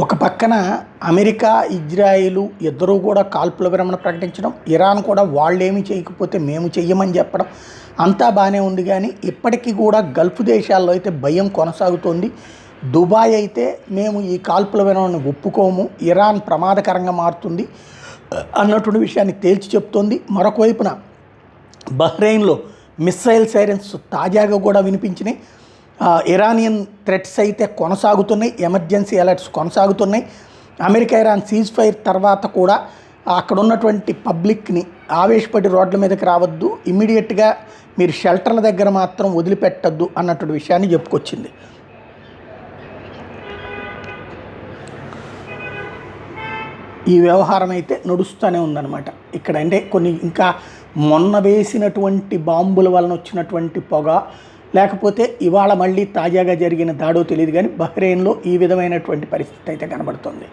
ఒక పక్కన అమెరికా, ఇజ్రాయిలు ఇద్దరూ కూడా కాల్పుల విరమణ ప్రకటించడం, ఇరాన్ కూడా వాళ్ళేమి చేయకపోతే మేము చెయ్యమని చెప్పడం అంతా బాగానే ఉంది. కానీ ఇప్పటికీ కూడా గల్ఫ్ దేశాల్లో అయితే భయం కొనసాగుతోంది. దుబాయ్ అయితే మేము ఈ కాల్పుల విరమణను ఒప్పుకోము, ఇరాన్ ప్రమాదకరంగా మారుతుంది అన్నటువంటి విషయాన్ని తేల్చి చెప్తోంది. మరొక వైపున బహ్రెయిన్లో మిస్సైల్ సైరన్స్ తాజాగా కూడా వినిపించినాయి. ఇరానియన్ థ్రెట్స్ అయితే కొనసాగుతున్నాయి, ఎమర్జెన్సీ అలర్ట్స్ కొనసాగుతున్నాయి. అమెరికా ఇరాన్ సీజ్ ఫైర్ తర్వాత కూడా అక్కడ ఉన్నటువంటి పబ్లిక్ని ఆవేశపడి రోడ్ల మీదకి రావద్దు, ఇమ్మీడియట్గా మీరు షెల్టర్ల దగ్గర మాత్రం వదిలిపెట్టద్దు అన్నటువంటి విషయాన్ని చెప్పుకొచ్చింది. ఈ వ్యవహారం అయితే నడుస్తూనే ఉందన్నమాట. ఇక్కడ అంటే కొన్ని ఇంకా మొన్న వేసినటువంటి బాంబుల వలన వచ్చినటువంటి పొగ, లేకపోతే ఇవాళ మళ్ళీ తాజాగా జరిగిన దాడో తెలియదు, కానీ బహ్రెయిన్లో ఈ విధమైనటువంటి పరిస్థితి అయితే కనబడుతుంది.